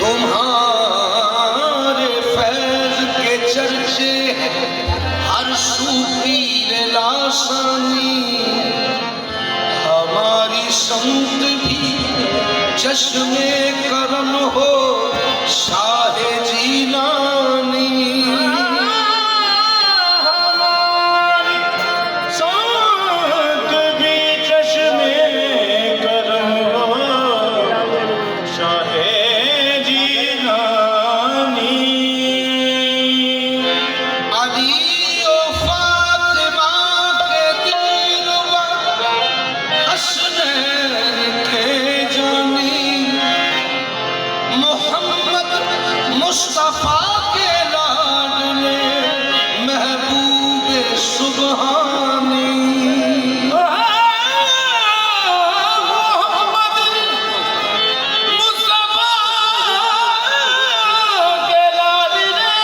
तुम्हारे फैज के चर्चे हर सूपीर लासानी, हमारी संत भी चश्मे करम हो शाहे जीलानी। मुस्तफा के लाडले महबूब सुबहानी, मोहम्मद मुस्तफा के लाडले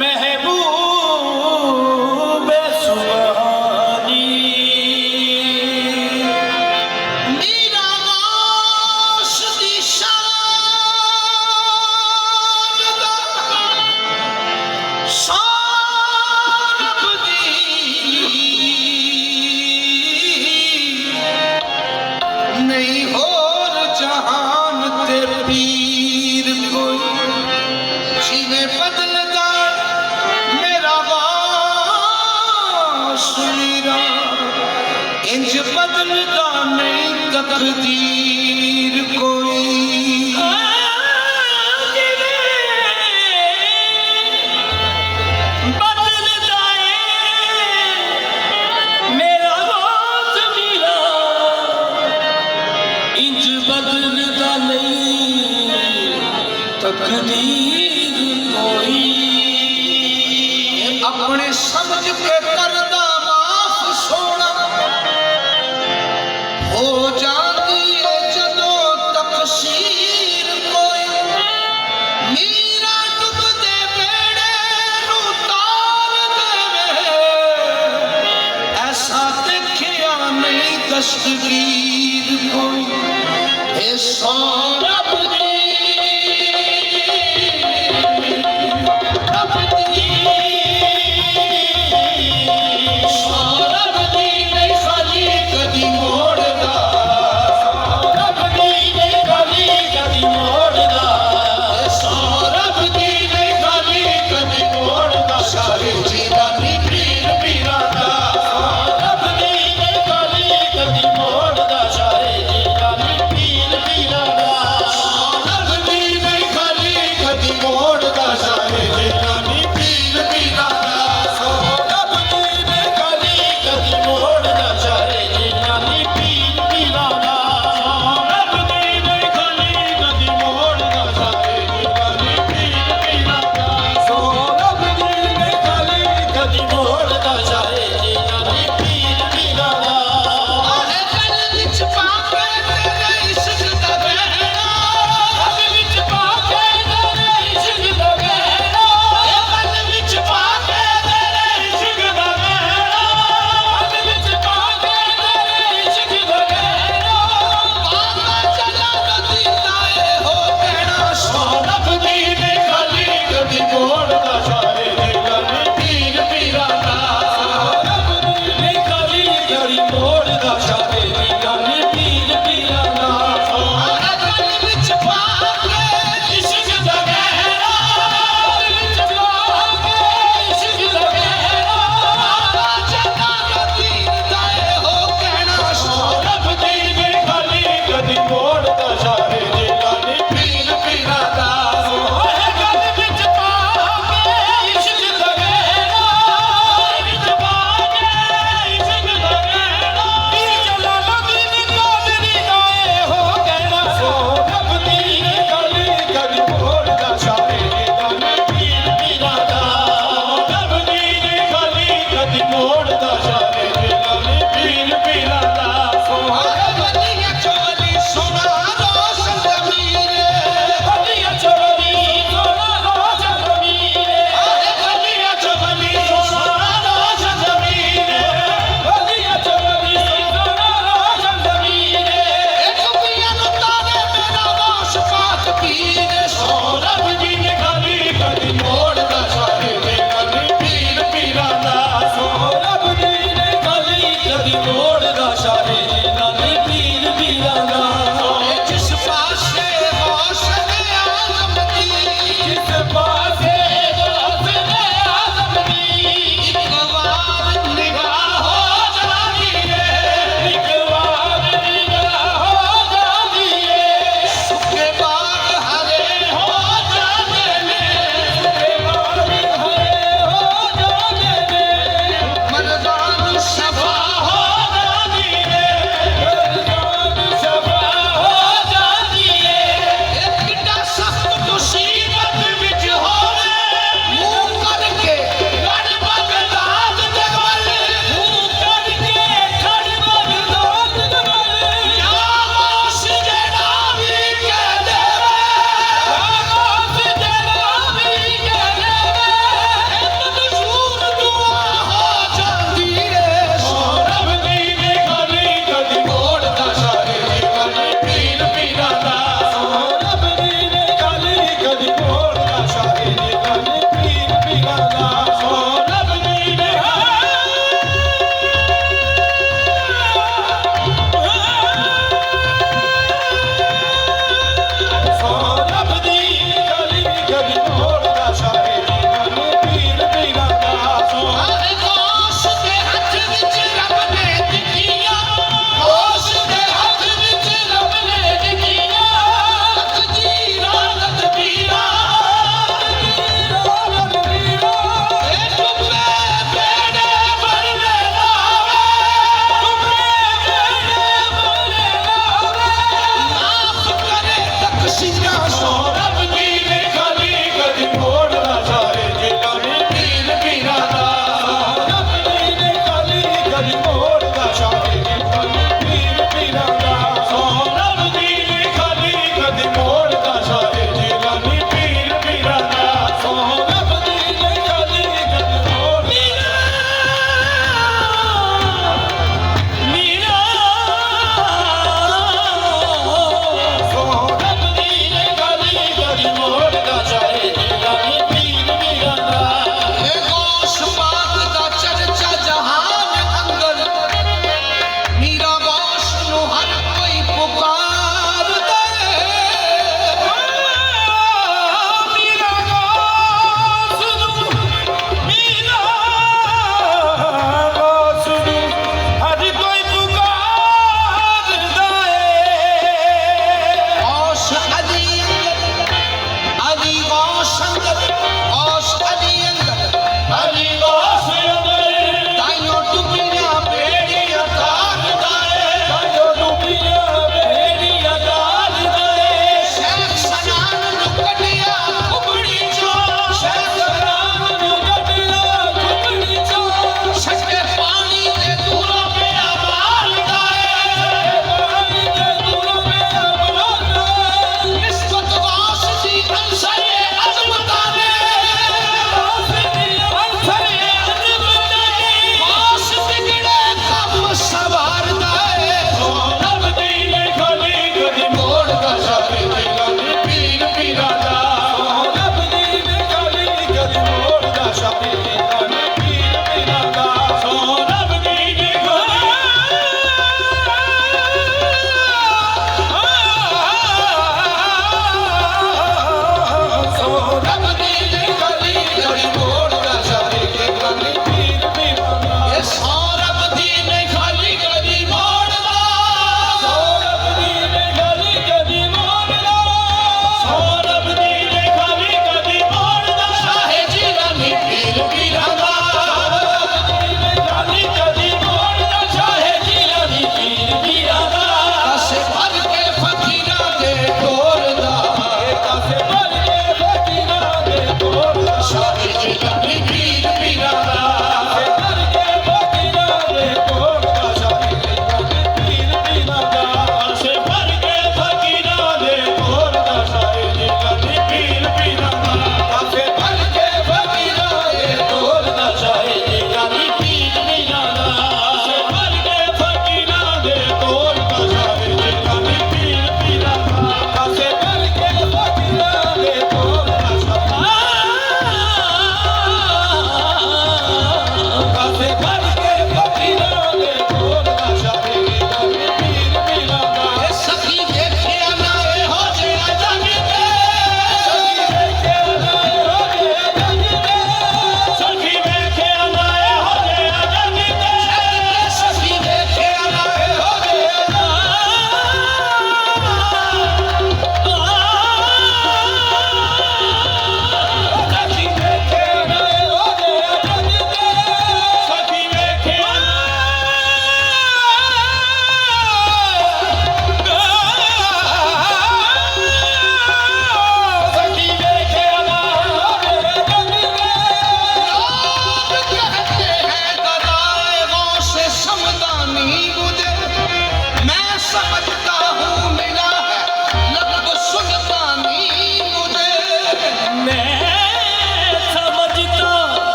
महबूब सुबहानी। नहीं और जहान तेरे पीर कोई जिन्हें बदलदा मेरा वासुरा, इंज बदलदा नहीं तकदीर कोई। बदलता नहीं तकदीर कोई, अपने समझ के करदा माफ सोना हो जाती है जदों तकसीर कोई। मीरा डुबदे बेड़े नू तार देवे, ऐसा देखिया नहीं दस्तगीर कोई। सौरभ दी नहीं खाली कदी मोड़दा, सौरभ दी नहीं खाली कदी मोड़दा, सौरभ दी नहीं खाली कदी मोड़दा, सारे जीरानी पीर पीरां दा, सौरभ दी नहीं खाली कदी मोड़दा, सारे जीरानी पीर पीरां दा, सौरभ दी नहीं खाली कदी मोड़दा, सारे जीरानी पीर पीरां दा, सौरभ दी नहीं खाली कदी मोड़दा, सारे जीरानी पीर पीरां दा, सौरभ दी नहीं खाली कदी मोड़दा, सारे जीरानी पीर पीरां दा, सौरभ दी नहीं खाली कदी मोड़दा, सारे जीरानी पीर पीरां दा। आहे गल विच पाके तेरे इश्क दा गहरा, गल विच पाके तेरे इश्क दा गहरा, गल विच पाके तेरे इश्क दा गहरा, गल विच पाके तेरे इश्क दा गहरा, बाबा चला नदीता ए हो कहना, सौरभ दी नहीं खाली कदी मोड़दा, सारे जीरानी पीर पीरां दा, सौरभ दी नहीं खाली कदी मोड़दा, सारे जीरानी पीर पीरां दा, गल विच पाके इश्क दा गहरा, गल विच पाके इश्क दा गहरा, बाबा चला नदीता ए हो कहना, सौरभ दी नहीं खाली कदी मोड़दा, सारे जीरानी पीर पीरां दा, गल विच पाके इश्क दा गहरा, गल विच पाके इश्क दा गहरा, पीर जलालुद्दीन कादरी दा ए हो कहना, सौरभ दी नहीं खाली कदी मोड़दा, सारे जीरानी पीर पीरां दा, सौरभ दी नहीं खाली कदी मोड़दा, सारे जीरानी पीर पीरां दा,